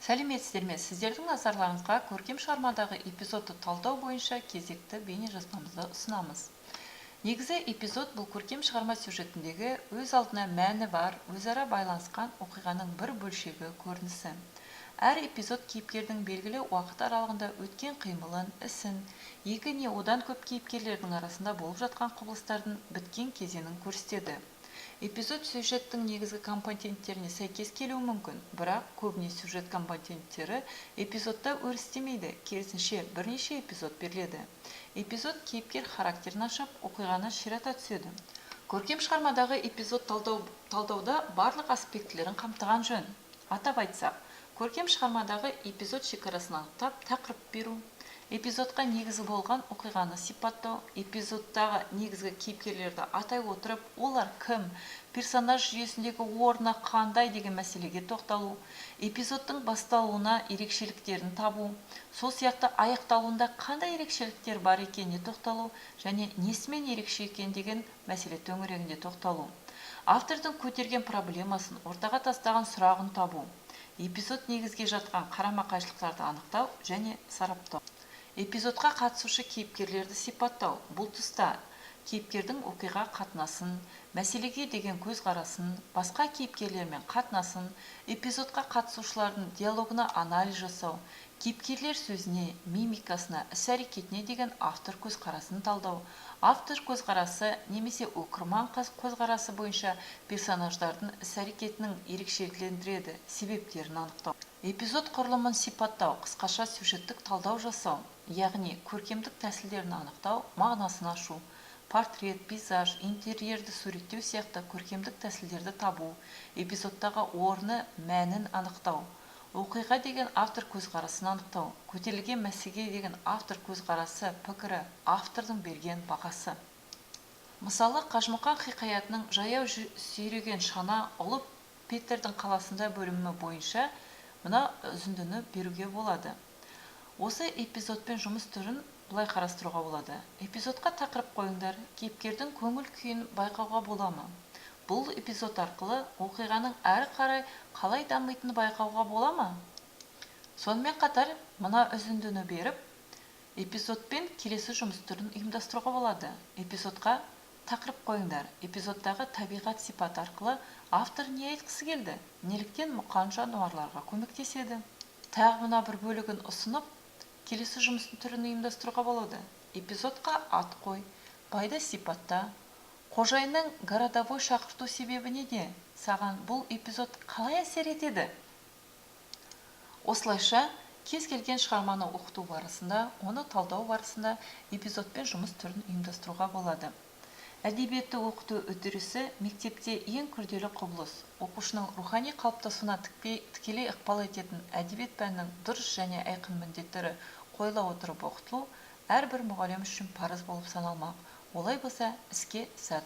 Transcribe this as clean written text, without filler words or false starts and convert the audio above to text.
Сәлеметсіздер ме? Сіздердің назарларыңызға көркем шығармадағы эпизодты талдау бойынша кезекті бейне жазбамызды ұсынамыз. Негізі эпизод бұл көркем шығарма сюжетіндегі өз алдына мәні бар, өзара байланысқан оқиғаның бір бөлшегі көрінісі. Әр эпизод кейіпкердің белгілі уақыт аралығында өткен қимылын, ісін, екі не одан көп кейіпкерлердің арасында болып жатқан құбылыстардың біткен кезеңін көрсетеді. Эпизод сюжеттің негізгі компоненттеріне сәйкес келуі мүмкін, бірақ көбіне сюжет компоненттері эпизодта өрістемейді, керісінше бірнеше эпизод беріледі. Эпизод кейіпкер характерін ашып, оқиғаны ширата түседі. Көркем шығармадағы эпизод талдауда барлық аспектілерін қамтыған жөн. Атап айтсақ, көркем шығармадағы эпизод шекарасын анықтап, тақырып беру, эпизодқа негізі болған оқиғаны сипаттау, эпизодтағы негізгі кейіпкерлерді атай отырып, олар кім, персонаж жүйесіндегі орны қандай деген мәселеге тоқталу, эпизодтың басталуына ерекшеліктерін табу, сол сияқты аяқталуында қандай ерекшеліктер бар екеніне тоқталу және несімен ерекше екен деген мәселе төңірегінде тоқталу. Автордың көтерген проблемасын, ортаға тастаған сұрағын табу, эпизод негізге жатқан қарама-қайшылықтарды анықтау және сараптау. Эпизодқа қатысушы кейіпкерлерді сипаттау. Бұл тұста кейіпкердің оқиға қатынасын, мәселеге деген көзқарасын, басқа кейіпкерлермен қатынасын, эпизодқа қатысушылардың диалогына анализ жасау, кейіпкерлер сөзіне, мимикасына, іс-әрекетіне деген автор көзқарасын талдау. Автор көзқарасы немесе оқырман көзқарасы бойынша персонаждардың іс-әрекетінің ерекшелендіреді, себептерін анықтау. Эпизод құрылымын сипаттау, қысқаша сюжеттік талдау жасау, яғни көркемдік тәсілдерін анықтау, мағынасын ашу, портрет, пейзаж, интерьерді суреттеу сияқты көркемдік тәсілдерді табу, эпизодтағы орны, мәнін анықтау, оқиға деген автор көзқарасын анықтау, көтерілген мәселеге деген автор көзқарасы, пікірі, автордың берген бағасы. Мысалы, Қажымұқан хикаятының жаяу сүйреген шана ұлы Петердің қаласында бөлімі бойынша мына үзіндіні беруге болады. Осы эпизодпен жұмыс түрін бұлай қарастыруға болады. Эпизодқа тақырып қойыңдар, кейіпкердің көңіл күйін байқауға бола-ма? Бұл эпизод арқылы оқиғаның әрі қарай қалай дамитыны байқауға бола-ма? Сонымен қатар, мына үзіндіні беріп, эпизодпен келесі жұмыс түрін ұйымдастыруға болады. Эпизодқа тақырып қойыңдар. Эпизодтағы табиғат сипат арқылы автор не айтқысы келді? Неліктен мұқан жануарларға көмектеседі? Тағы мына бір бөлігін ұсынып, келесі жұмыстың түрін ұйымдастыруға болады. Эпизодқа ат қой, байды сипатта, қожайынның городовой шақырту себебі неде? Саған бұл эпизод қалай әсер етеді? Осылайша, кез келген шығарманы оқыту барысында, оны талдау барысында эпизодпен жұмыс түрін ұйымдастыруға болады. Әдебиетті оқыту үдерісі мектепте ең күрделі құбылыс. Оқушының рухани қалыптасуына тікелей ықпал ететін әдебиет пәнінің дұрыс және айқын міндеттері қойыла отырып оқытылу әрбір мұғалім үшін парыз болып саналмақ. Олай болса, іске сәт.